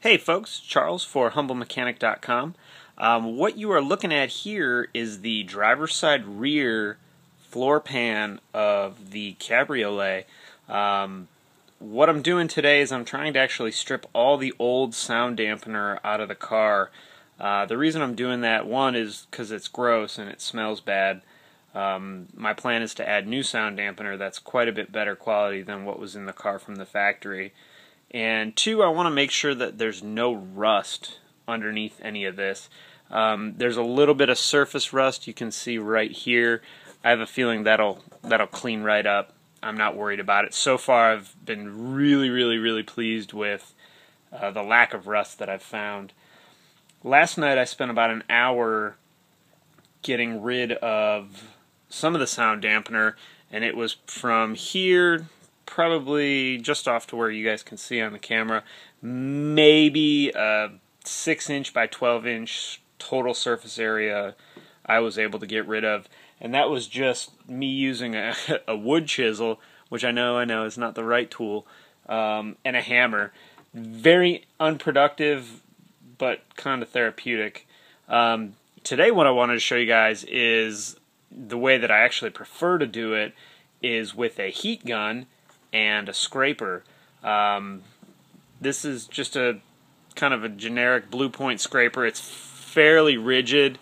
Hey folks, Charles for HumbleMechanic.com. What you are looking at here is the driver's side rear floor pan of the Cabriolet. What I'm doing today is I'm trying to actually strip all the old sound dampener out of the car. The reason I'm doing that, one, is because it's gross and it smells bad. My plan is to add new sound dampener that's quite a bit better quality than what was in the car from the factory. And two, I want to make sure that there's no rust underneath any of this. There's a little bit of surface rust you can see right here. I have a feeling that'll clean right up. I'm not worried about it. So far I've been really pleased with the lack of rust that I've found. Last night I spent about an hour getting rid of some of the sound dampener, and it was from here probably just off to where you guys can see on the camera, maybe a 6-inch by 12-inch total surface area I was able to get rid of, and that was just me using a wood chisel, which I know is not the right tool, and a hammer. Very unproductive, but kind of therapeutic. Today what I wanted to show you guys is the way that I actually prefer to do it is with a heat gun and a scraper. This is just a kind of a generic Blue Point scraper. It's fairly rigid,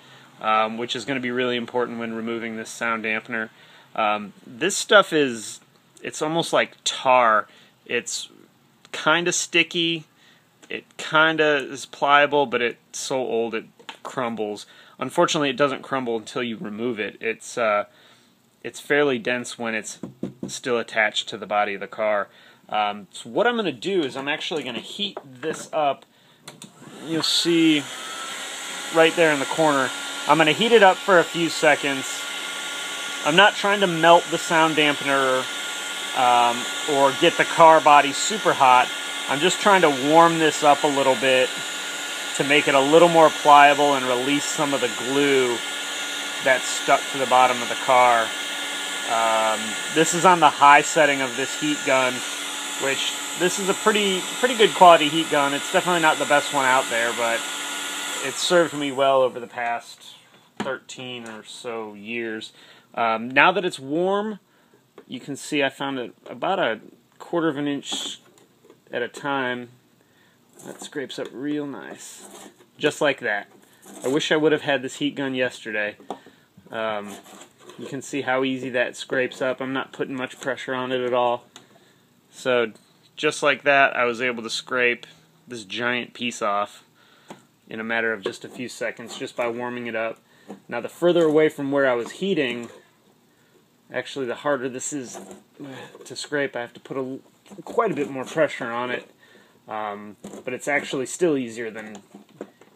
which is going to be really important when removing this sound dampener. This stuff it's almost like tar. It's kind of sticky. It kind of is pliable, but it's so old it crumbles. Unfortunately, it doesn't crumble until you remove it. It's fairly dense when it's still attached to the body of the car. So what I'm going to do is I'm actually going to heat this up. You'll see right there in the corner. I'm going to heat it up for a few seconds. I'm not trying to melt the sound dampener or get the car body super hot. I'm just trying to warm this up a little bit to make it a little more pliable and release some of the glue that's stuck to the bottom of the car. This is on the high setting of this heat gun, which this is a pretty good quality heat gun. It's definitely not the best one out there, but it's served me well over the past 13 or so years. Now that it's warm, you can see I found it about a 1/4 of an inch at a time. That scrapes up real nice. Just like that. I wish I would have had this heat gun yesterday. You can see how easy that scrapes up. I'm not putting much pressure on it at all. So just like that, I was able to scrape this giant piece off in a matter of just a few seconds just by warming it up. Now the further away from where I was heating, actually the harder this is to scrape. I have to put quite a bit more pressure on it. But it's actually still easier than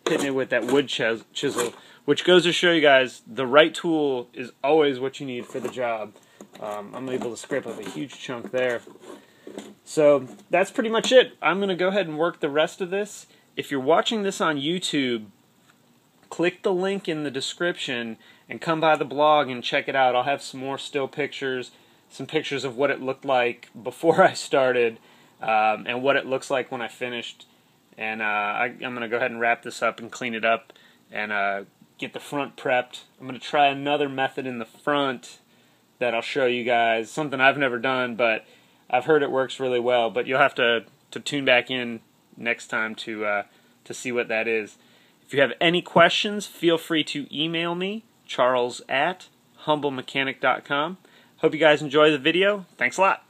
hitting it with that wood chisel, which goes to show you guys the right tool is always what you need for the job. I'm able to scrape up a huge chunk there. So that's pretty much it. I'm going to go ahead and work the rest of this. If you're watching this on YouTube, click the link in the description and come by the blog and check it out. I'll have some more still pictures, some pictures of what it looked like before I started, and what it looks like when I finished. And I'm going to go ahead and wrap this up and clean it up and get the front prepped. I'm going to try another method in the front that I'll show you guys. Something I've never done, but I've heard it works really well. But you'll have to tune back in next time to see what that is. If you have any questions, feel free to email me, charles@humblemechanic.com. Hope you guys enjoy the video. Thanks a lot.